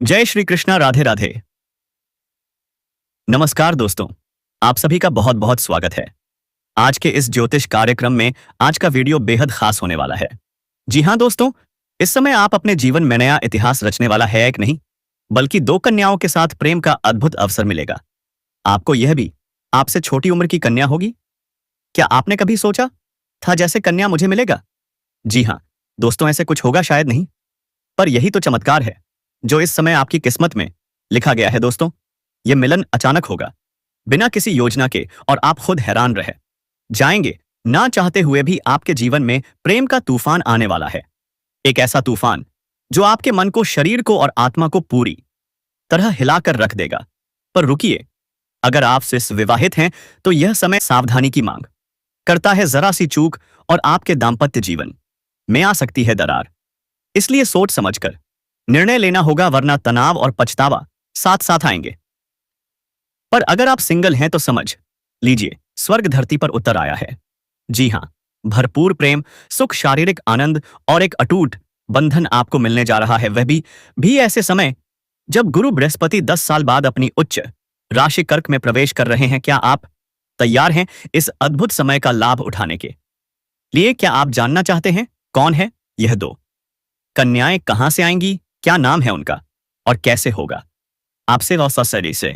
जय श्री कृष्णा। राधे राधे। नमस्कार दोस्तों, आप सभी का बहुत बहुत स्वागत है। आज के इस ज्योतिष कार्यक्रम में आज का वीडियो बेहद खास होने वाला है। जी हाँ दोस्तों, इस समय आप अपने जीवन में नया इतिहास रचने वाला है एक नहीं, बल्कि दो कन्याओं के साथ प्रेम का अद्भुत अवसर मिलेगा। आपको यह भी आपसे छोटी उम्र की कन्या होगी। क्या आपने कभी सोचा था जैसे कन्या मुझे मिलेगा? जी हाँ दोस्तों, ऐसे कुछ होगा शायद नहीं, पर यही तो चमत्कार है जो इस समय आपकी किस्मत में लिखा गया है। दोस्तों, यह मिलन अचानक होगा, बिना किसी योजना के, और आप खुद हैरान रह जाएंगे। ना चाहते हुए भी आपके जीवन में प्रेम का तूफान आने वाला है। एक ऐसा तूफान जो आपके मन को, शरीर को और आत्मा को पूरी तरह हिलाकर रख देगा। पर रुकिए, अगर आप सिर्फ विवाहित हैं तो यह समय सावधानी की मांग करता है। जरा सी चूक और आपके दाम्पत्य जीवन में आ सकती है दरार। इसलिए सोच समझकर निर्णय लेना होगा, वरना तनाव और पछतावा साथ साथ आएंगे। पर अगर आप सिंगल हैं तो समझ लीजिए, स्वर्ग धरती पर उतर आया है। जी हां, भरपूर प्रेम, सुख, शारीरिक आनंद और एक अटूट बंधन आपको मिलने जा रहा है। वह भी ऐसे समय जब गुरु बृहस्पति 10 साल बाद अपनी उच्च राशि कर्क में प्रवेश कर रहे हैं। क्या आप तैयार हैं इस अद्भुत समय का लाभ उठाने के लिए? क्या आप जानना चाहते हैं कौन है यह दो कन्याएं, कहां से आएंगी, क्या नाम है उनका और कैसे होगा आपसे वह ससुरी से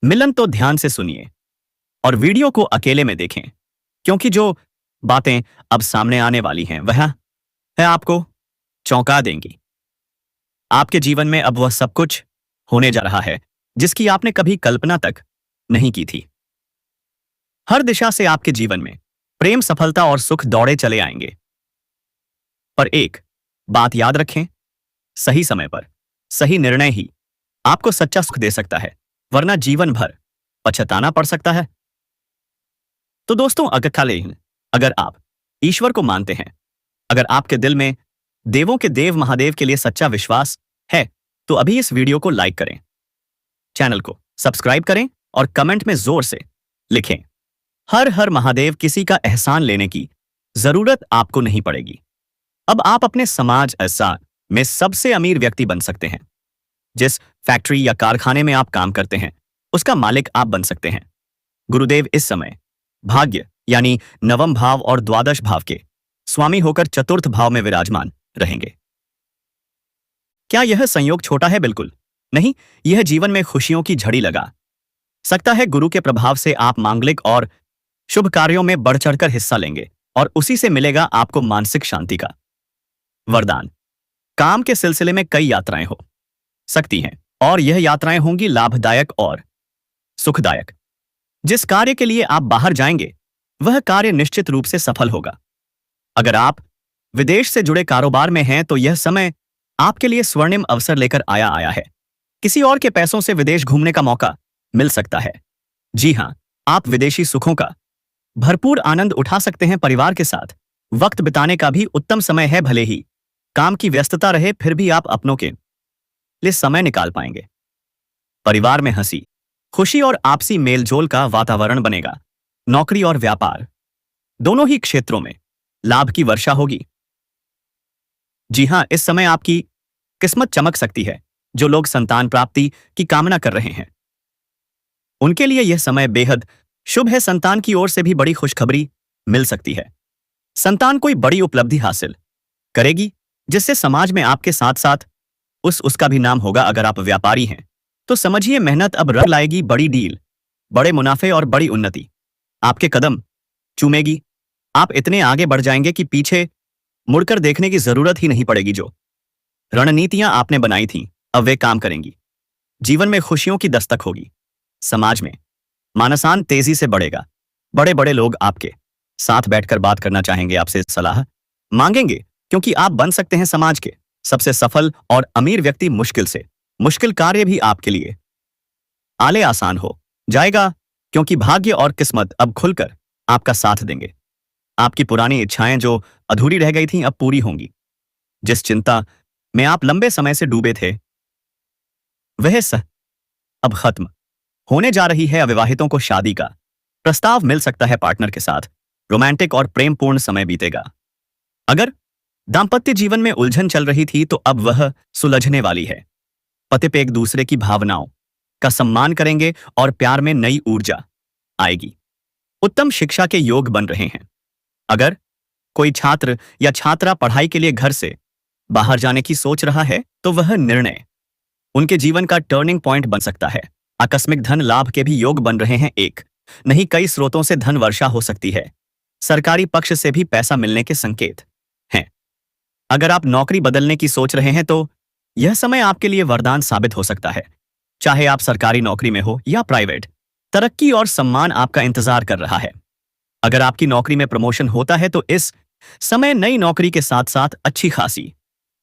मिलन? तो ध्यान से सुनिए और वीडियो को अकेले में देखें, क्योंकि जो बातें अब सामने आने वाली हैं वह है आपको चौंका देंगी। आपके जीवन में अब वह सब कुछ होने जा रहा है जिसकी आपने कभी कल्पना तक नहीं की थी। हर दिशा से आपके जीवन में प्रेम, सफलता और सुख दौड़े चले आएंगे। पर एक बात याद रखें, सही समय पर सही निर्णय ही आपको सच्चा सुख दे सकता है, वरना जीवन भर पछताना पड़ सकता है। तो दोस्तों, अगर आप ईश्वर को मानते हैं, अगर आपके दिल में देवों के देव महादेव के लिए सच्चा विश्वास है, तो अभी इस वीडियो को लाइक करें, चैनल को सब्सक्राइब करें और कमेंट में जोर से लिखें हर हर महादेव। किसी का एहसान लेने की जरूरत आपको नहीं पड़ेगी। अब आप अपने समाज में सबसे अमीर व्यक्ति बन सकते हैं। जिस फैक्ट्री या कारखाने में आप काम करते हैं, उसका मालिक आप बन सकते हैं। गुरुदेव इस समय भाग्य यानी नवम भाव और द्वादश भाव के स्वामी होकर चतुर्थ भाव में विराजमान रहेंगे। क्या यह संयोग छोटा है? बिल्कुल नहीं, यह जीवन में खुशियों की झड़ी लगा सकता है। गुरु के प्रभाव से आप मांगलिक और शुभ कार्यों में बढ़ चढ़कर हिस्सा लेंगे और उसी से मिलेगा आपको मानसिक शांति का वरदान। काम के सिलसिले में कई यात्राएं हो सकती हैं और यह यात्राएं होंगी लाभदायक और सुखदायक। जिस कार्य के लिए आप बाहर जाएंगे वह कार्य निश्चित रूप से सफल होगा। अगर आप विदेश से जुड़े कारोबार में हैं तो यह समय आपके लिए स्वर्णिम अवसर लेकर आया है। किसी और के पैसों से विदेश घूमने का मौका मिल सकता है। जी हां, आप विदेशी सुखों का भरपूर आनंद उठा सकते हैं। परिवार के साथ वक्त बिताने का भी उत्तम समय है। भले ही काम की व्यस्तता रहे, फिर भी आप अपनों के लिए समय निकाल पाएंगे। परिवार में हंसी, खुशी और आपसी मेलजोल का वातावरण बनेगा। नौकरी और व्यापार दोनों ही क्षेत्रों में लाभ की वर्षा होगी। जी हां, इस समय आपकी किस्मत चमक सकती है। जो लोग संतान प्राप्ति की कामना कर रहे हैं उनके लिए यह समय बेहद शुभ है। संतान की ओर से भी बड़ी खुशखबरी मिल सकती है। संतान कोई बड़ी उपलब्धि हासिल करेगी जिससे समाज में आपके साथ साथ उसका भी नाम होगा। अगर आप व्यापारी हैं तो समझिए, मेहनत अब रंग लाएगी। बड़ी डील, बड़े मुनाफे और बड़ी उन्नति आपके कदम चूमेगी। आप इतने आगे बढ़ जाएंगे कि पीछे मुड़कर देखने की जरूरत ही नहीं पड़ेगी। जो रणनीतियां आपने बनाई थीं अब वे काम करेंगी। जीवन में खुशियों की दस्तक होगी। समाज में मानसान तेजी से बढ़ेगा। बड़े बड़े लोग आपके साथ बैठकर बात करना चाहेंगे, आपसे सलाह मांगेंगे, क्योंकि आप बन सकते हैं समाज के सबसे सफल और अमीर व्यक्ति। मुश्किल से मुश्किल कार्य भी आपके लिए आले आसान हो जाएगा, क्योंकि भाग्य और किस्मत अब खुलकर आपका साथ देंगे। आपकी पुरानी इच्छाएं जो अधूरी रह गई थीं अब पूरी होंगी। जिस चिंता में आप लंबे समय से डूबे थे वह अब खत्म होने जा रही है। अविवाहितों को शादी का प्रस्ताव मिल सकता है। पार्टनर के साथ रोमांटिक और प्रेमपूर्ण समय बीतेगा। अगर दांपत्य जीवन में उलझन चल रही थी तो अब वह सुलझने वाली है। पति पे एक दूसरे की भावनाओं का सम्मान करेंगे और प्यार में नई ऊर्जा आएगी। उत्तम शिक्षा के योग बन रहे हैं। अगर कोई छात्र या छात्रा पढ़ाई के लिए घर से बाहर जाने की सोच रहा है तो वह निर्णय उनके जीवन का टर्निंग पॉइंट बन सकता है। आकस्मिक धन लाभ के भी योग बन रहे हैं। एक नहीं कई स्रोतों से धन वर्षा हो सकती है। सरकारी पक्ष से भी पैसा मिलने के संकेत हैं। अगर आप नौकरी बदलने की सोच रहे हैं तो यह समय आपके लिए वरदान साबित हो सकता है। चाहे आप सरकारी नौकरी में हो या प्राइवेट, तरक्की और सम्मान आपका इंतजार कर रहा है। अगर आपकी नौकरी में प्रमोशन होता है तो इस समय नई नौकरी के साथ साथ अच्छी खासी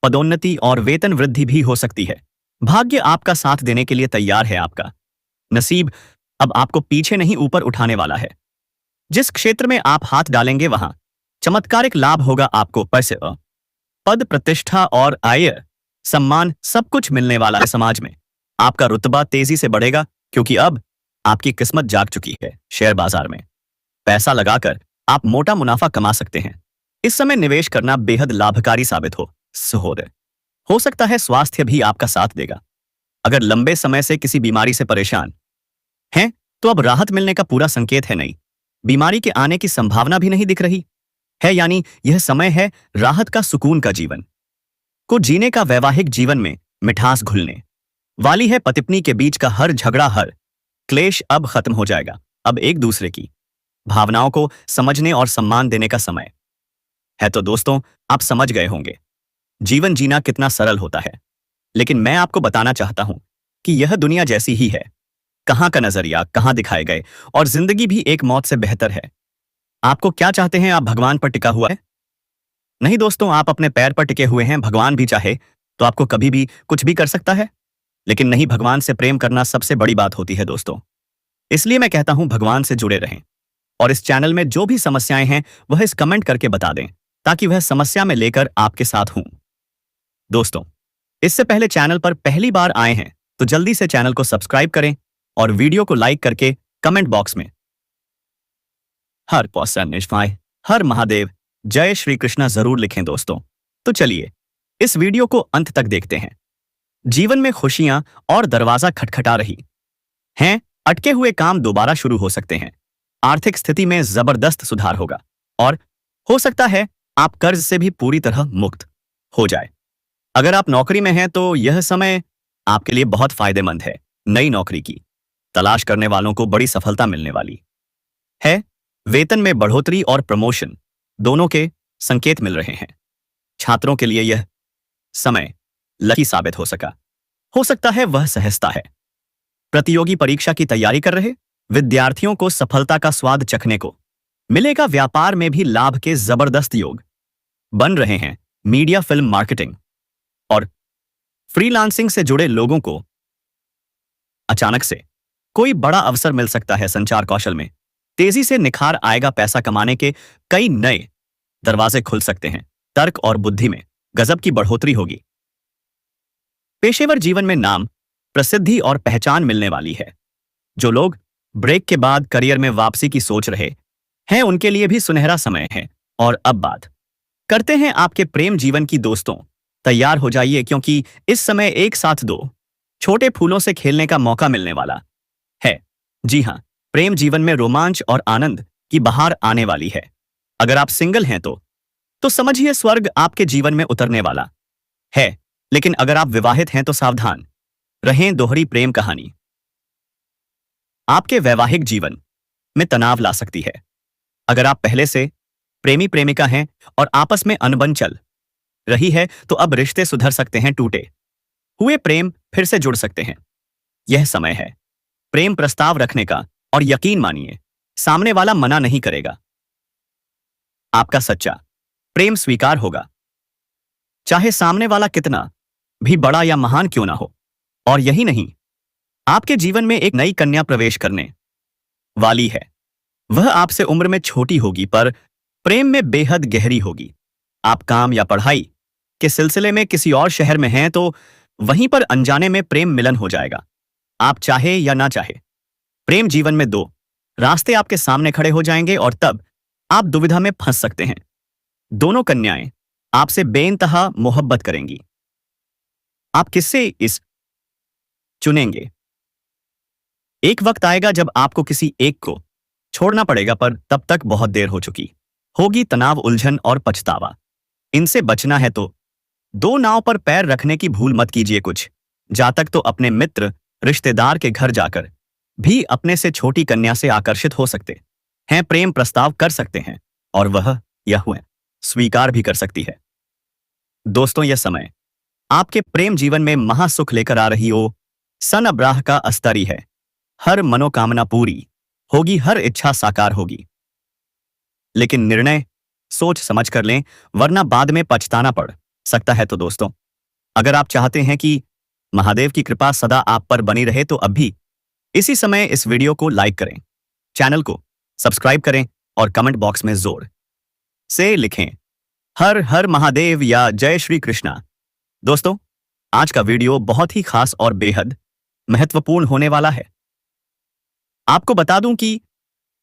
पदोन्नति और वेतन वृद्धि भी हो सकती है। भाग्य आपका साथ देने के लिए तैयार है। आपका नसीब अब आपको पीछे नहीं ऊपर उठाने वाला है। जिस क्षेत्र में आप हाथ डालेंगे वहां चमत्कारिक लाभ होगा। आपको पैसे, पद, प्रतिष्ठा और आय, सम्मान सब कुछ मिलने वाला है। समाज में आपका रुतबा तेजी से बढ़ेगा क्योंकि अब आपकी किस्मत जाग चुकी है। शेयर बाजार में पैसा लगाकर आप मोटा मुनाफा कमा सकते हैं। इस समय निवेश करना बेहद लाभकारी साबित हो सकता है। स्वास्थ्य भी आपका साथ देगा। अगर लंबे समय से किसी बीमारी से परेशान हैं तो अब राहत मिलने का पूरा संकेत है। नई बीमारी के आने की संभावना भी नहीं दिख रही है, यानी यह समय है राहत का, सुकून का जीवन को जीने का। वैवाहिक जीवन में मिठास घुलने वाली है। पति पत्नी के बीच का हर झगड़ा, हर क्लेश अब खत्म हो जाएगा। अब एक दूसरे की भावनाओं को समझने और सम्मान देने का समय है। तो दोस्तों, आप समझ गए होंगे जीवन जीना कितना सरल होता है। लेकिन मैं आपको बताना चाहता हूं कि यह दुनिया जैसी ही है। कहां का नजरिया कहां दिखाए गए, और जिंदगी भी एक मौत से बेहतर है। आपको क्या चाहते हैं? आप भगवान पर टिका हुआ है? नहीं दोस्तों, आप अपने पैर पर टिके हुए हैं। भगवान भी चाहे तो आपको कभी भी कुछ भी कर सकता है, लेकिन नहीं, भगवान से प्रेम करना सबसे बड़ी बात होती है दोस्तों। इसलिए मैं कहता हूं भगवान से जुड़े रहें और इस चैनल में जो भी समस्याएं हैं वह इस कमेंट करके बता दें ताकि वह समस्या में लेकर आपके साथ हूं। दोस्तों, इससे पहले चैनल पर पहली बार आए हैं तो जल्दी से चैनल को सब्सक्राइब करें और वीडियो को लाइक करके कमेंट बॉक्स में हर पर्सन निष्ठाय हर महादेव जय श्री कृष्णा जरूर लिखें दोस्तों। तो चलिए इस वीडियो को अंत तक देखते हैं। जीवन में खुशियां और दरवाजा खटखटा रही हैं। अटके हुए काम दोबारा शुरू हो सकते हैं। आर्थिक स्थिति में जबरदस्त सुधार होगा और हो सकता है आप कर्ज से भी पूरी तरह मुक्त हो जाए। अगर आप नौकरी में हैं तो यह समय आपके लिए बहुत फायदेमंद है। नई नौकरी की तलाश करने वालों को बड़ी सफलता मिलने वाली है। वेतन में बढ़ोतरी और प्रमोशन दोनों के संकेत मिल रहे हैं। छात्रों के लिए यह समय लकी साबित हो सकता है वह सहजता है। प्रतियोगी परीक्षा की तैयारी कर रहे विद्यार्थियों को सफलता का स्वाद चखने को मिलेगा। व्यापार में भी लाभ के जबरदस्त योग बन रहे हैं। मीडिया, फिल्म, मार्केटिंग और फ्रीलांसिंग से जुड़े लोगों को अचानक से कोई बड़ा अवसर मिल सकता है। संचार कौशल में तेजी से निखार आएगा। पैसा कमाने के कई नए दरवाजे खुल सकते हैं। तर्क और बुद्धि में गजब की बढ़ोतरी होगी। पेशेवर जीवन में नाम, प्रसिद्धि और पहचान मिलने वाली है। जो लोग ब्रेक के बाद करियर में वापसी की सोच रहे हैं उनके लिए भी सुनहरा समय है। और अब बात करते हैं आपके प्रेम जीवन की। दोस्तों, तैयार हो जाइए क्योंकि इस समय एक साथ दो छोटे फूलों से खेलने का मौका मिलने वाला है। जी हां, प्रेम जीवन में रोमांच और आनंद की बहार आने वाली है। अगर आप सिंगल हैं तो समझिए स्वर्ग आपके जीवन में उतरने वाला है। लेकिन अगर आप विवाहित हैं तो सावधान रहें। दोहरी प्रेम कहानी आपके वैवाहिक जीवन में तनाव ला सकती है। अगर आप पहले से प्रेमी प्रेमिका हैं और आपस में अनबन चल रही है तो अब रिश्ते सुधर सकते हैं। टूटे हुए प्रेम फिर से जुड़ सकते हैं। यह समय है प्रेम प्रस्ताव रखने का और यकीन मानिए सामने वाला मना नहीं करेगा। आपका सच्चा प्रेम स्वीकार होगा, चाहे सामने वाला कितना भी बड़ा या महान क्यों ना हो। और यही नहीं, आपके जीवन में एक नई कन्या प्रवेश करने वाली है। वह आपसे उम्र में छोटी होगी पर प्रेम में बेहद गहरी होगी। आप काम या पढ़ाई के सिलसिले में किसी और शहर में हैं तो वहीं पर अनजाने में प्रेम मिलन हो जाएगा। आप चाहे या ना चाहे, प्रेम जीवन में दो रास्ते आपके सामने खड़े हो जाएंगे और तब आप दुविधा में फंस सकते हैं। दोनों कन्याएं आपसे बेइंतहा मोहब्बत करेंगी। आप किससे इस चुनेंगे। एक वक्त आएगा जब आपको किसी एक को छोड़ना पड़ेगा, पर तब तक बहुत देर हो चुकी होगी। तनाव, उलझन और पछतावा, इनसे बचना है तो दो नाव पर पैर रखने की भूल मत कीजिए। कुछ जातक तो अपने मित्र रिश्तेदार के घर जाकर भी अपने से छोटी कन्या से आकर्षित हो सकते हैं, प्रेम प्रस्ताव कर सकते हैं और वह यह हुए स्वीकार भी कर सकती है। दोस्तों, यह समय आपके प्रेम जीवन में महासुख लेकर आ रही हो। सन अब्राह का अस्तरी है। हर मनोकामना पूरी होगी, हर इच्छा साकार होगी। लेकिन निर्णय सोच समझ कर लें, वरना बाद में पछताना पड़ सकता है। तो दोस्तों, अगर आप चाहते हैं कि महादेव की कृपा सदा आप पर बनी रहे तो अभी इसी समय इस वीडियो को लाइक करें, चैनल को सब्सक्राइब करें और कमेंट बॉक्स में जोर से लिखें हर हर महादेव या जय श्री कृष्णा। दोस्तों, आज का वीडियो बहुत ही खास और बेहद महत्वपूर्ण होने वाला है। आपको बता दूं कि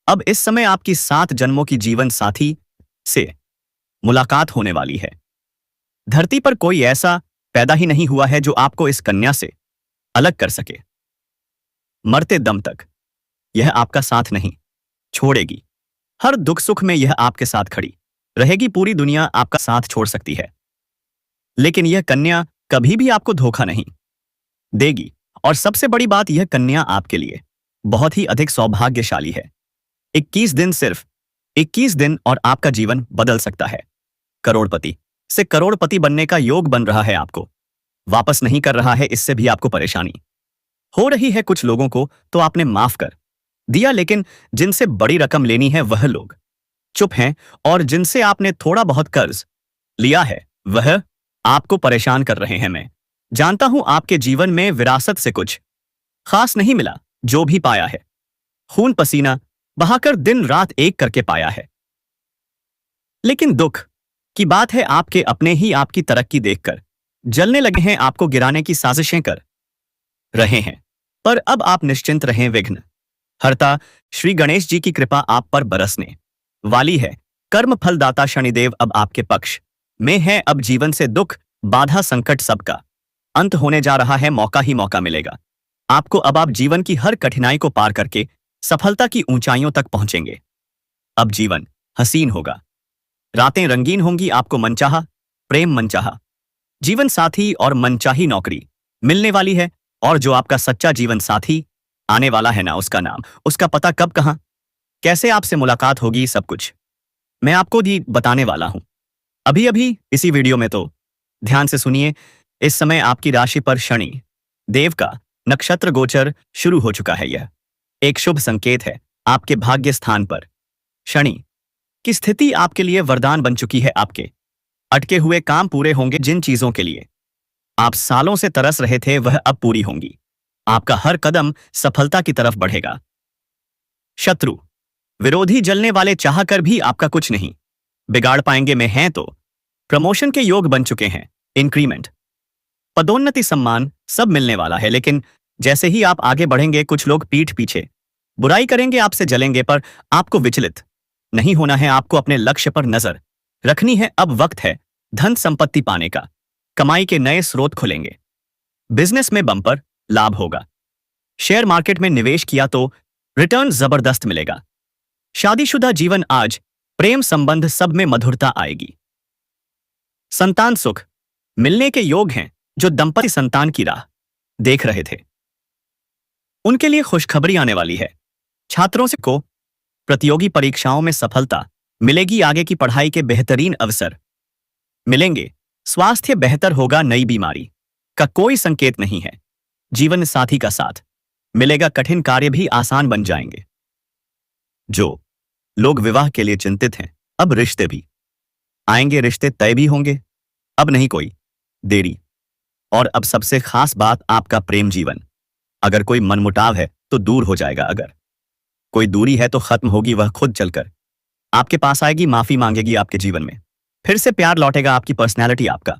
अब इस समय आपकी 7 जन्मों की जीवन साथी से मुलाकात होने वाली है। धरती पर कोई ऐसा पैदा ही नहीं हुआ है जो आपको इस कन्या से अलग कर सके। मरते दम तक यह आपका साथ नहीं छोड़ेगी। हर दुख सुख में यह आपके साथ खड़ी रहेगी। पूरी दुनिया आपका साथ छोड़ सकती है, लेकिन यह कन्या कभी भी आपको धोखा नहीं देगी। और सबसे बड़ी बात, यह कन्या आपके लिए बहुत ही अधिक सौभाग्यशाली है। 21 दिन, सिर्फ 21 दिन, और आपका जीवन बदल सकता है। करोड़पति से करोड़पति बनने का योग बन रहा है। आपको वापस नहीं कर रहा है, इससे भी आपको परेशानी हो रही है। कुछ लोगों को तो आपने माफ कर दिया, लेकिन जिनसे बड़ी रकम लेनी है वह लोग चुप हैं, और जिनसे आपने थोड़ा बहुत कर्ज लिया है वह आपको परेशान कर रहे हैं। मैं जानता हूं आपके जीवन में विरासत से कुछ खास नहीं मिला। जो भी पाया है खून पसीना बहाकर दिन रात एक करके पाया है। लेकिन दुख की बात है, आपके अपने ही आपकी तरक्की देखकर जलने लगे हैं, आपको गिराने की साजिशें कर रहे हैं। पर अब आप निश्चिंत रहें, विघ्न हरता श्री गणेश जी की कृपा आप पर बरसने वाली है। कर्म फलदाता शनिदेव अब आपके पक्ष में है। अब जीवन से दुख, बाधा, संकट सबका अंत होने जा रहा है। मौका ही मौका मिलेगा आपको। अब आप जीवन की हर कठिनाई को पार करके सफलता की ऊंचाइयों तक पहुंचेंगे। अब जीवन हसीन होगा, रातें रंगीन होंगी। आपको मनचाहा प्रेम, मनचाहा जीवन साथी और मनचाही नौकरी मिलने वाली है। और जो आपका सच्चा जीवन साथी आने वाला है ना, उसका नाम, उसका पता, कब, कहां, कैसे आपसे मुलाकात होगी, सब कुछ मैं आपको भी बताने वाला हूं अभी अभी इसी वीडियो में। तो ध्यान से सुनिए। इस समय आपकी राशि पर शनि देव का नक्षत्र गोचर शुरू हो चुका है। यह एक शुभ संकेत है। आपके भाग्य स्थान पर शनि की स्थिति आपके लिए वरदान बन चुकी है। आपके अटके हुए काम पूरे होंगे। जिन चीजों के लिए आप सालों से तरस रहे थे वह अब पूरी होंगी। आपका हर कदम सफलता की तरफ बढ़ेगा। शत्रु विरोधी जलने वाले चाहकर भी आपका कुछ नहीं बिगाड़ पाएंगे। में हैं तो प्रमोशन के योग बन चुके हैं। इंक्रीमेंट, पदोन्नति, सम्मान सब मिलने वाला है। लेकिन जैसे ही आप आगे बढ़ेंगे, कुछ लोग पीठ पीछे बुराई करेंगे, आपसे जलेंगे, पर आपको विचलित नहीं होना है। आपको अपने लक्ष्य पर नजर रखनी है। अब वक्त है धन संपत्ति पाने का। कमाई के नए स्रोत खुलेंगे। बिजनेस में बम्पर लाभ होगा। शेयर मार्केट में निवेश किया तो रिटर्न जबरदस्त मिलेगा। शादीशुदा जीवन आज, प्रेम संबंध सब में मधुरता आएगी। संतान सुख मिलने के योग हैं। जो दंपति संतान की राह देख रहे थे उनके लिए खुशखबरी आने वाली है। छात्रों से को प्रतियोगी परीक्षाओं में सफलता मिलेगी। आगे की पढ़ाई के बेहतरीन अवसर मिलेंगे। स्वास्थ्य बेहतर होगा। नई बीमारी का कोई संकेत नहीं है। जीवन साथी का साथ मिलेगा। कठिन कार्य भी आसान बन जाएंगे। जो लोग विवाह के लिए चिंतित हैं, अब रिश्ते भी आएंगे। रिश्ते तय भी होंगे। अब नहीं कोई देरी। और अब सबसे खास बात, आपका प्रेम जीवन, अगर कोई मनमुटाव है तो दूर हो जाएगा। अगर कोई दूरी है तो खत्म होगी। वह खुद चलकर आपके पास आएगी, माफी मांगेगी। आपके जीवन में फिर से प्यार लौटेगा। आपकी पर्सनैलिटी, आपका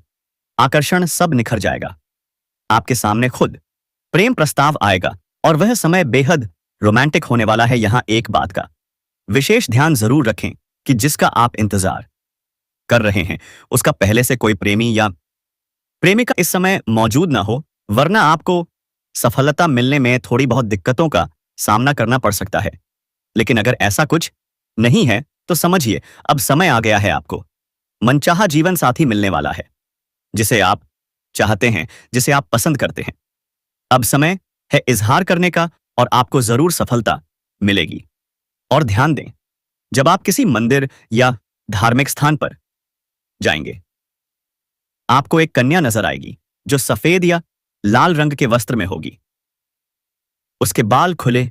आकर्षण सब निखर जाएगा। आपके सामने खुद प्रेम प्रस्ताव आएगा और वह समय बेहद रोमांटिक होने वाला है। यहां एक बात का विशेष ध्यान जरूर रखें कि जिसका आप इंतजार कर रहे हैं उसका पहले से कोई प्रेमी या प्रेमिका इस समय मौजूद ना हो, वरना आपको सफलता मिलने में थोड़ी बहुत दिक्कतों का सामना करना पड़ सकता है। लेकिन अगर ऐसा कुछ नहीं है तो समझिए, अब समय आ गया है आपको। मनचाहा जीवन साथी मिलने वाला है, जिसे आप चाहते हैं, जिसे आप पसंद करते हैं। अब समय है इजहार करने का और आपको जरूर सफलता मिलेगी। और ध्यान दें, जब आप किसी मंदिर या धार्मिक स्थान पर जाएंगे, आपको एक कन्या नजर आएगी जो सफेद या लाल रंग के वस्त्र में होगी। उसके बाल खुले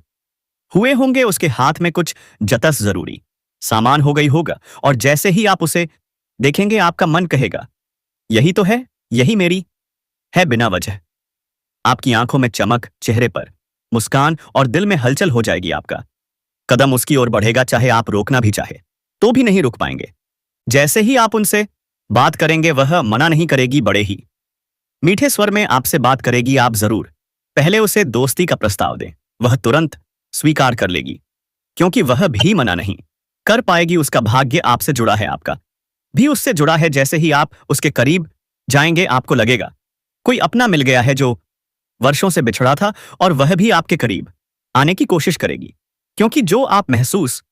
हुए होंगे, उसके हाथ में कुछ जतस जरूरी सामान हो गई होगा, और जैसे ही आप उसे देखेंगे आपका मन कहेगा, यही तो है, यही मेरी है। बिना वजह आपकी आंखों में चमक, चेहरे पर मुस्कान और दिल में हलचल हो जाएगी। आपका कदम उसकी ओर बढ़ेगा, चाहे आप रोकना भी चाहे तो भी नहीं रुक पाएंगे। जैसे ही आप उनसे बात करेंगे, वह मना नहीं करेगी, बड़े ही मीठे स्वर में आपसे बात करेगी। आप जरूर पहले उसे दोस्ती का प्रस्ताव दें, वह तुरंत स्वीकार कर लेगी, क्योंकि वह भी मना नहीं कर पाएगी। उसका भाग्य आपसे जुड़ा है, आपका भी उससे जुड़ा है। जैसे ही आप उसके करीब जाएंगे, आपको लगेगा कोई अपना मिल गया है जो वर्षों से बिछड़ा था, और वह भी आपके करीब आने की कोशिश करेगी, क्योंकि जो आप महसूस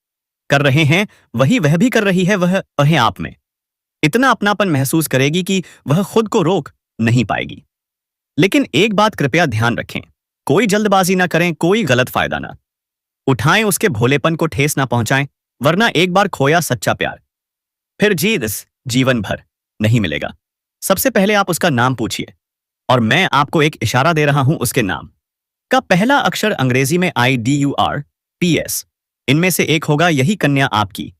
कर रहे हैं वही वह भी कर रही है। वह आप में इतना अपनापन महसूस करेगी कि वह खुद को रोक नहीं पाएगी। लेकिन एक बात कृपया ध्यान रखें, कोई जल्दबाजी ना करें, कोई गलत फायदा ना उठाएं, उसके भोलेपन को ठेस ना पहुंचाएं, वरना एक बार खोया सच्चा प्यार फिर जीवन भर नहीं मिलेगा। सबसे पहले आप उसका नाम पूछिए, और मैं आपको एक इशारा दे रहा हूं। उसके नाम का पहला अक्षर अंग्रेजी में IDURPS इनमें से एक होगा। यही कन्या आपकी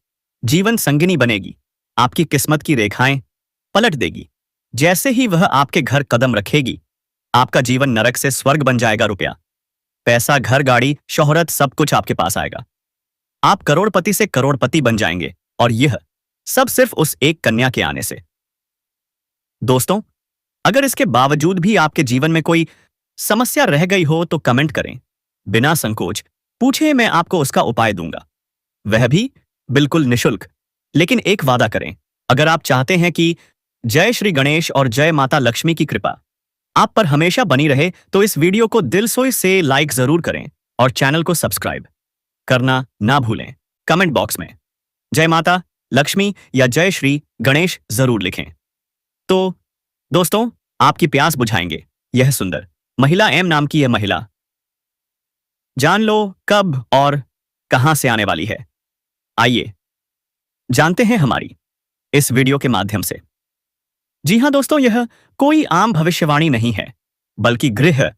जीवन संगिनी बनेगी, आपकी किस्मत की रेखाएं पलट देगी। जैसे ही वह आपके घर कदम रखेगी, आपका जीवन नरक से स्वर्ग बन जाएगा। रुपया, पैसा, घर, गाड़ी, शोहरत, सब कुछ आपके पास आएगा। आप करोड़पति से करोड़पति बन जाएंगे, और यह सब सिर्फ उस एक कन्या के आने से। दोस्तों, अगर इसके बावजूद भी आपके जीवन में कोई समस्या रह गई हो तो कमेंट करें, बिना संकोच पूछे, मैं आपको उसका उपाय दूंगा, वह भी बिल्कुल निशुल्क। लेकिन एक वादा करें, अगर आप चाहते हैं कि जय श्री गणेश और जय माता लक्ष्मी की कृपा आप पर हमेशा बनी रहे, तो इस वीडियो को दिल से लाइक जरूर करें और चैनल को सब्सक्राइब करना ना भूलें। कमेंट बॉक्स में जय माता लक्ष्मी या जय श्री गणेश जरूर लिखें। तो दोस्तों, आपकी प्यास बुझाएंगे यह सुंदर महिला, एम नाम की यह महिला। जान लो कब और कहां से आने वाली है। आइए जानते हैं हमारी इस वीडियो के माध्यम से। जी हां दोस्तों, यह कोई आम भविष्यवाणी नहीं है, बल्कि ग्रह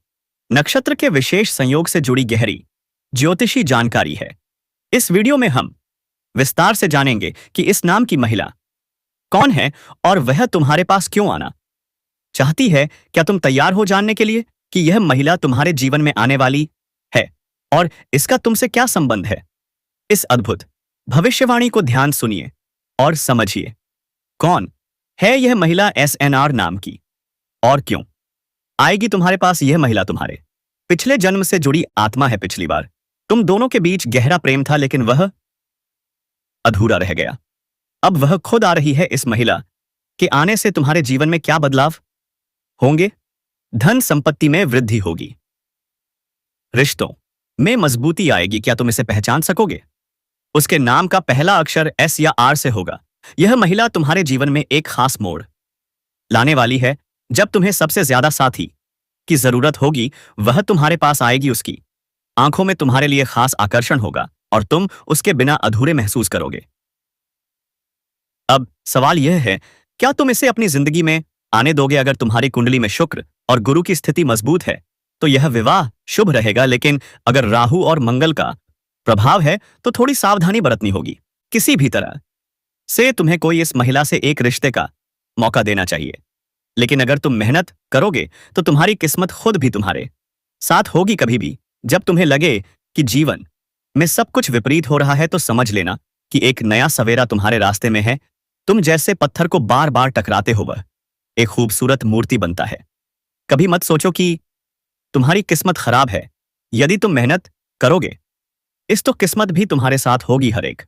नक्षत्र के विशेष संयोग से जुड़ी गहरी ज्योतिषी जानकारी है। इस वीडियो में हम विस्तार से जानेंगे कि इस नाम की महिला कौन है और वह तुम्हारे पास क्यों आना चाहती है। क्या तुम तैयार हो जानने के लिए कि यह महिला तुम्हारे जीवन में आने वाली है और इसका तुमसे क्या संबंध है? इस अद्भुत भविष्यवाणी को ध्यान सुनिए और समझिए, कौन है यह महिला SNR नाम की, और क्यों आएगी तुम्हारे पास। यह महिला तुम्हारे पिछले जन्म से जुड़ी आत्मा है। पिछली बार तुम दोनों के बीच गहरा प्रेम था, लेकिन वह अधूरा रह गया। अब वह खुद आ रही है। इस महिला के आने से तुम्हारे जीवन में क्या बदलाव होंगे? धन संपत्ति में वृद्धि होगी, रिश्तों में मजबूती आएगी। क्या तुम इसे पहचान सकोगे? उसके नाम का पहला अक्षर S या R से होगा। यह महिला तुम्हारे जीवन में एक खास मोड़ लाने वाली है। जब तुम्हें सबसे ज्यादा साथी की जरूरत होगी, वह तुम्हारे पास आएगी। उसकी आंखों में तुम्हारे लिए खास आकर्षण होगा और तुम उसके बिना अधूरे महसूस करोगे। अब सवाल यह है, क्या तुम इसे अपनी जिंदगी में आने दोगे? अगर तुम्हारी कुंडली में शुक्र और गुरु की स्थिति मजबूत है तो यह विवाह शुभ रहेगा, लेकिन अगर राहु और मंगल का प्रभाव है तो थोड़ी सावधानी बरतनी होगी। किसी भी तरह से तुम्हें कोई इस महिला से एक रिश्ते का मौका देना चाहिए, लेकिन अगर तुम मेहनत करोगे तो तुम्हारी किस्मत खुद भी तुम्हारे साथ होगी। कभी भी जब तुम्हें लगे कि जीवन में सब कुछ विपरीत हो रहा है, तो समझ लेना कि एक नया सवेरा तुम्हारे रास्ते में है। तुम जैसे पत्थर को बार बार टकराते हो, वह एक खूबसूरत मूर्ति बनता है। कभी मत सोचो कि तुम्हारी किस्मत खराब है। यदि तुम मेहनत करोगे, इस तो किस्मत भी तुम्हारे साथ होगी। हर एक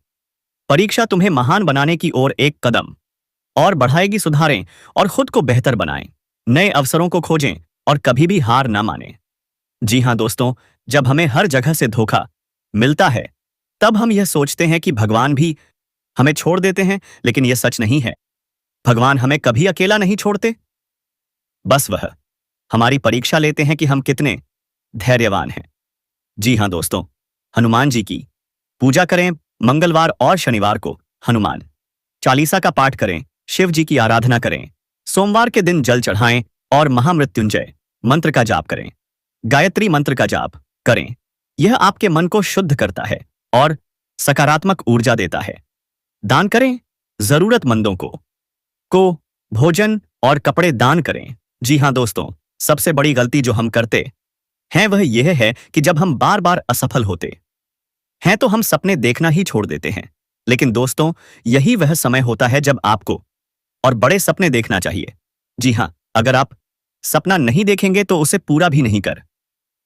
परीक्षा तुम्हें महान बनाने की ओर एक कदम और बढ़ाएगी। सुधारें और खुद को बेहतर बनाएं, नए अवसरों को खोजें और कभी भी हार ना मानें। जी हाँ दोस्तों, जब हमें हर जगह से धोखा मिलता है, तब हम यह सोचते हैं कि भगवान भी हमें छोड़ देते हैं, लेकिन यह सच नहीं है। भगवान हमें कभी अकेला नहीं छोड़ते। बस वह हमारी परीक्षा लेते हैं कि हम कितने धैर्यवान हैं। जी हाँ दोस्तों, हनुमान जी की पूजा करें। मंगलवार और शनिवार को हनुमान चालीसा का पाठ करें। शिव जी की आराधना करें। सोमवार के दिन जल चढ़ाएं और महामृत्युंजय मंत्र का जाप करें। गायत्री मंत्र का जाप करें। यह आपके मन को शुद्ध करता है और सकारात्मक ऊर्जा देता है। दान करें। जरूरतमंदों को भोजन और कपड़े दान करें। जी हाँ दोस्तों, सबसे बड़ी गलती जो हम करते हैं वह यह है कि जब हम बार बार असफल होते हैं तो हम सपने देखना ही छोड़ देते हैं। लेकिन दोस्तों, यही वह समय होता है जब आपको और बड़े सपने देखना चाहिए। जी हाँ, अगर आप सपना नहीं देखेंगे तो उसे पूरा भी नहीं कर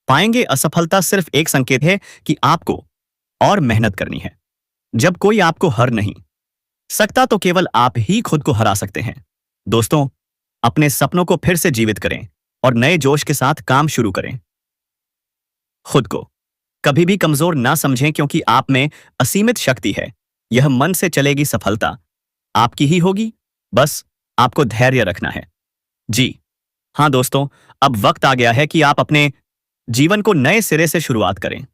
पाएंगे। असफलता सिर्फ एक संकेत है कि आपको और मेहनत करनी है। जब कोई आपको हर नहीं सकता तो केवल आप ही खुद को हरा सकते हैं। दोस्तों, अपने सपनों को फिर से जीवित करें और नए जोश के साथ काम शुरू करें। खुद को कभी भी कमजोर ना समझें, क्योंकि आप में असीमित शक्ति है। यह मन से चलेगी सफलता आपकी ही होगी। बस आपको धैर्य रखना है। जी हाँ दोस्तों, अब वक्त आ गया है कि आप अपने जीवन को नए सिरे से शुरुआत करें।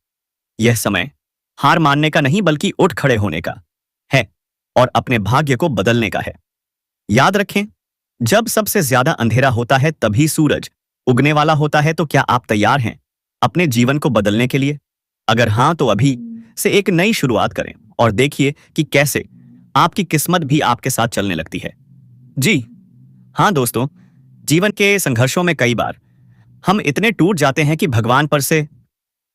यह समय हार मानने का नहीं बल्कि उठ खड़े होने का है और अपने भाग्य को बदलने का है। याद रखें, जब सबसे ज्यादा अंधेरा होता है तभी सूरज उगने वाला होता है। तो क्या आप तैयार हैं अपने जीवन को बदलने के लिए? अगर हां तो अभी से एक नई शुरुआत करें और देखिए कि कैसे आपकी किस्मत भी आपके साथ चलने लगती है। जी हाँ दोस्तों, जीवन के संघर्षों में कई बार हम इतने टूट जाते हैं कि भगवान पर से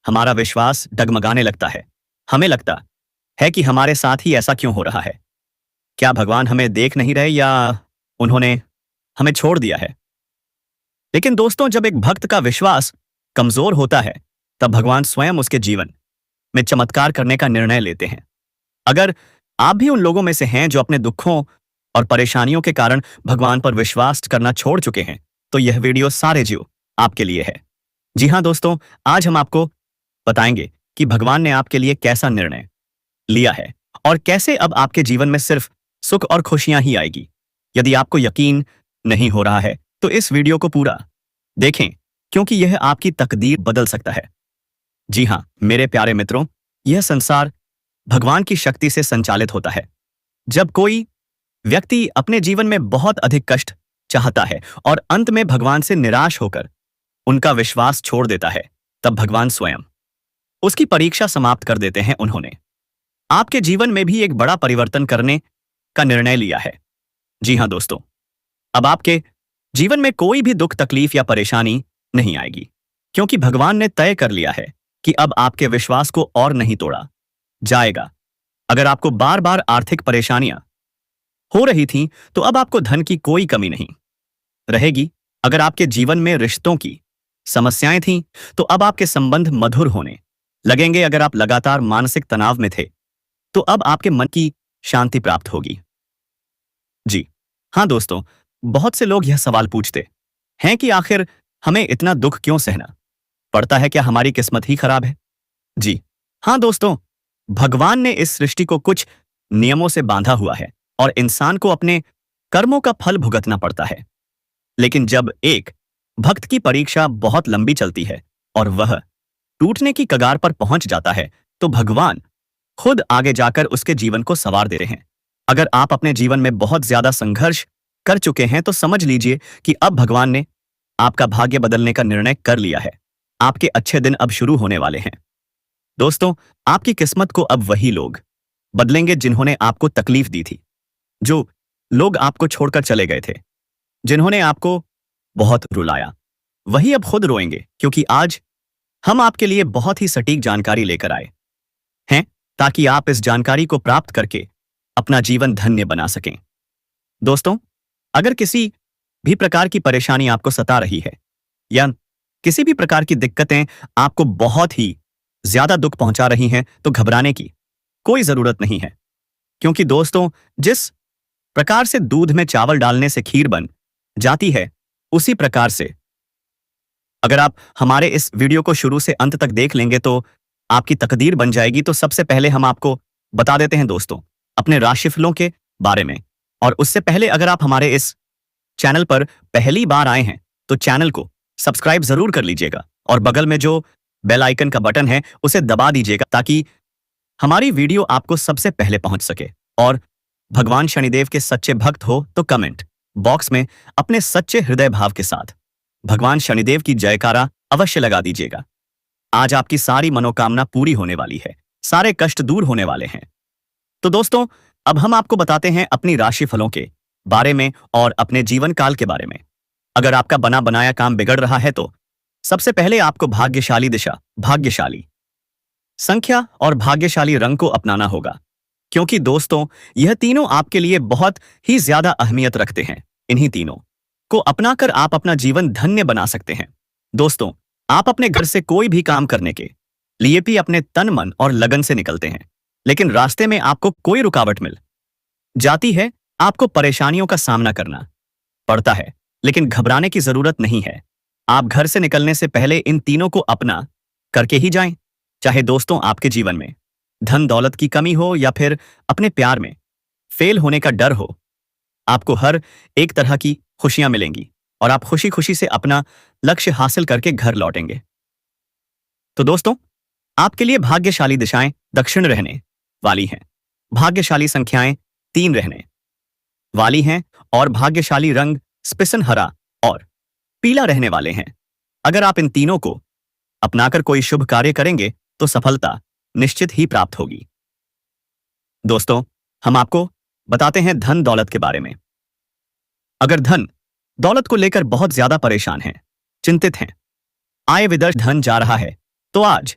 हमारा विश्वास डगमगाने लगता है। हमें लगता है कि हमारे साथ ही ऐसा क्यों हो रहा है। क्या भगवान हमें देख नहीं रहे या उन्होंने हमें छोड़ दिया है? लेकिन दोस्तों, जब एक भक्त का विश्वास कमजोर होता है तब भगवान स्वयं उसके जीवन में चमत्कार करने का निर्णय लेते हैं। अगर आप भी उन लोगों में से हैं जो अपने दुखों और परेशानियों के कारण भगवान पर विश्वास करना छोड़ चुके हैं, तो यह वीडियो सारे जीव आपके लिए है। जी हाँ दोस्तों, आज हम आपको बताएंगे कि भगवान ने आपके लिए कैसा निर्णय लिया है और कैसे अब आपके जीवन में सिर्फ सुख और खुशियां ही आएगी। यदि आपको यकीन नहीं हो रहा है तो इस वीडियो को पूरा देखें, क्योंकि यह आपकी तकदीर बदल सकता है। जी हाँ मेरे प्यारे मित्रों, यह संसार भगवान की शक्ति से संचालित होता है। जब कोई व्यक्ति अपने जीवन में बहुत अधिक कष्ट चाहता है और अंत में भगवान से निराश होकर उनका विश्वास छोड़ देता है, तब भगवान स्वयं उसकी परीक्षा समाप्त कर देते हैं। उन्होंने आपके जीवन में भी एक बड़ा परिवर्तन करने का निर्णय लिया है। जी हाँ दोस्तों, अब आपके जीवन में कोई भी दुख, तकलीफ या परेशानी नहीं आएगी, क्योंकि भगवान ने तय कर लिया है कि अब आपके विश्वास को और नहीं तोड़ा जाएगा। अगर आपको बार बार आर्थिक परेशानियां हो रही थीं, तो अब आपको धन की कोई कमी नहीं रहेगी। अगर आपके जीवन में रिश्तों की समस्याएं थीं, तो अब आपके संबंध मधुर होने लगेंगे। अगर आप लगातार मानसिक तनाव में थे, तो अब आपके मन की शांति प्राप्त होगी। जी हाँ दोस्तों, बहुत से लोग यह सवाल पूछते हैं कि आखिर हमें इतना दुख क्यों सहना पड़ता है? क्या हमारी किस्मत ही खराब है? जी हाँ दोस्तों, भगवान ने इस सृष्टि को कुछ नियमों से बांधा हुआ है और इंसान को अपने कर्मों का फल भुगतना पड़ता है। लेकिन जब एक भक्त की परीक्षा बहुत लंबी चलती है और वह टूटने की कगार पर पहुंच जाता है, तो भगवान खुद आगे जाकर उसके जीवन को संवार देते हैं। अगर आप अपने जीवन में बहुत ज्यादा संघर्ष कर चुके हैं, तो समझ लीजिए कि अब भगवान ने आपका भाग्य बदलने का निर्णय कर लिया है। आपके अच्छे दिन अब शुरू होने वाले हैं। दोस्तों, आपकी किस्मत को अब वही लोग बदलेंगे जिन्होंने आपको तकलीफ दी थी, जो लोग आपको छोड़कर चले गए थे, जिन्होंने आपको बहुत रुलाया, वही अब खुद रोएंगे, क्योंकि आज हम आपके लिए बहुत ही सटीक जानकारी लेकर आए हैं, ताकि आप इस जानकारी को प्राप्त करके अपना जीवन धन्य बना सकें। दोस्तों, अगर किसी भी प्रकार की परेशानी आपको सता रही है या किसी भी प्रकार की दिक्कतें आपको बहुत ही ज्यादा दुख पहुंचा रही हैं, तो घबराने की कोई जरूरत नहीं है। क्योंकि दोस्तों, जिस प्रकार से दूध में चावल डालने से खीर बन जाती है, उसी प्रकार से अगर आप हमारे इस वीडियो को शुरू से अंत तक देख लेंगे तो आपकी तकदीर बन जाएगी। तो सबसे पहले हम आपको बता देते हैं दोस्तों अपने राशिफलों के बारे में। और उससे पहले अगर आप हमारे इस चैनल पर पहली बार आए हैं तो चैनल को सब्सक्राइब जरूर कर लीजिएगा और बगल में जो बेल आइकन का बटन है उसे दबा दीजिएगा ताकि हमारी वीडियो आपको सबसे पहले पहुंच सके। और भगवान शनिदेव के सच्चे भक्त हो तो कमेंट बॉक्स में अपने सच्चे हृदय भाव के साथ भगवान शनिदेव की जयकारा अवश्य लगा दीजिएगा। आज आपकी सारी मनोकामना पूरी होने वाली है, सारे कष्ट दूर होने वाले हैं। तो दोस्तों अब हम आपको बताते हैं अपनी राशि फलों के बारे में और अपने जीवन काल के बारे में। अगर आपका बना बनाया काम बिगड़ रहा है तो सबसे पहले आपको भाग्यशाली दिशा, भाग्यशाली संख्या और भाग्यशाली रंग को अपनाना होगा, क्योंकि दोस्तों यह तीनों आपके लिए बहुत ही ज्यादा अहमियत रखते हैं। इन्हीं तीनों को अपनाकर आप अपना जीवन धन्य बना सकते हैं। दोस्तों आप अपने घर से कोई भी काम करने के लिए भी अपने तन मन और लगन से निकलते हैं, लेकिन रास्ते में आपको कोई रुकावट मिल जाती है, आपको परेशानियों का सामना करना पड़ता है, लेकिन घबराने की जरूरत नहीं है। आप घर से निकलने से पहले इन तीनों को अपना करके ही जाएं। चाहे दोस्तों आपके जीवन में धन दौलत की कमी हो या फिर अपने प्यार में फेल होने का डर हो, आपको हर एक तरह की खुशियां मिलेंगी और आप खुशी खुशी से अपना लक्ष्य हासिल करके घर लौटेंगे। तो दोस्तों आपके लिए भाग्यशाली दिशाएं दक्षिण रहने वाली हैं, भाग्यशाली संख्याएं 3 रहने वाली हैं और भाग्यशाली रंग स्पिसन हरा और पीला रहने वाले हैं। अगर आप इन तीनों को अपनाकर कोई शुभ कार्य करेंगे तो सफलता निश्चित ही प्राप्त होगी। दोस्तों हम आपको बताते हैं धन दौलत के बारे में। अगर धन दौलत को लेकर बहुत ज्यादा परेशान हैं, चिंतित हैं, आय विदर्श धन जा रहा है, तो आज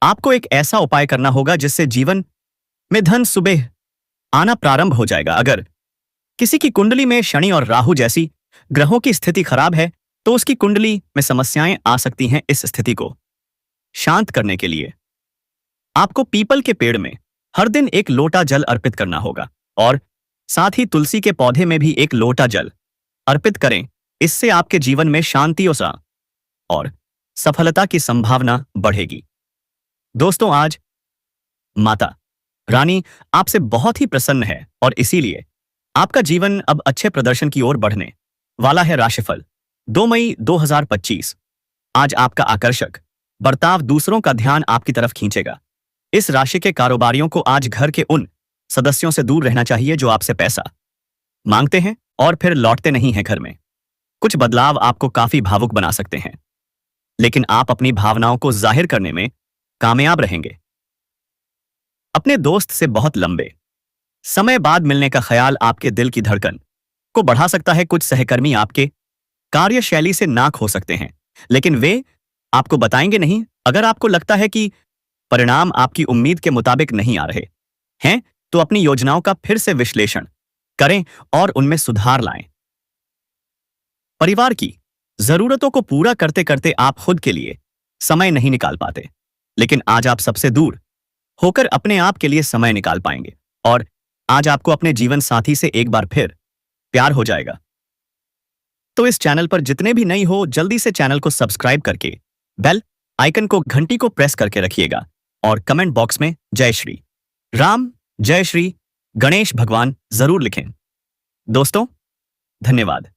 आपको एक ऐसा उपाय करना होगा जिससे जीवन में धन सुबह आना प्रारंभ हो जाएगा। अगर किसी की कुंडली में शनि और राहु जैसी ग्रहों की स्थिति खराब है तो उसकी कुंडली में समस्याएं आ सकती हैं। इस स्थिति को शांत करने के लिए आपको पीपल के पेड़ में हर दिन एक लोटा जल अर्पित करना होगा और साथ ही तुलसी के पौधे में भी एक लोटा जल अर्पित करें। इससे आपके जीवन में शांति और सफलता की संभावना बढ़ेगी। दोस्तों आज माता रानी आपसे बहुत ही प्रसन्न है और इसीलिए आपका जीवन अब अच्छे प्रदर्शन की ओर बढ़ने वाला है। राशिफल 2 मई 2025। आज आपका आकर्षक बर्ताव दूसरों का ध्यान आपकी तरफ खींचेगा। इस राशि के कारोबारियों को आज घर के उन सदस्यों से दूर रहना चाहिए जो आपसे पैसा मांगते हैं और फिर लौटते नहीं हैं। घर में कुछ बदलाव आपको काफी भावुक बना सकते हैं, लेकिन आप अपनी भावनाओं को जाहिर करने में कामयाब रहेंगे। अपने दोस्त से बहुत लंबे समय बाद मिलने का ख्याल आपके दिल की धड़कन को बढ़ा सकता है। कुछ सहकर्मी आपके कार्यशैली से नाक हो सकते हैं, लेकिन वे आपको बताएंगे नहीं। अगर आपको लगता है कि परिणाम आपकी उम्मीद के मुताबिक नहीं आ रहे हैं तो अपनी योजनाओं का फिर से विश्लेषण करें और उनमें सुधार लाएं। परिवार की जरूरतों को पूरा करते करते आप खुद के लिए समय नहीं निकाल पाते, लेकिन आज आप सबसे दूर होकर अपने आप के लिए समय निकाल पाएंगे और आज आपको अपने जीवन साथी से एक बार फिर प्यार हो जाएगा। तो इस चैनल पर जितने भी नई हो जल्दी से चैनल को सब्सक्राइब करके बेल आइकन को घंटी को प्रेस करके रखिएगा और कमेंट बॉक्स में जय श्री राम, जय श्री गणेश भगवान जरूर लिखें। दोस्तों धन्यवाद।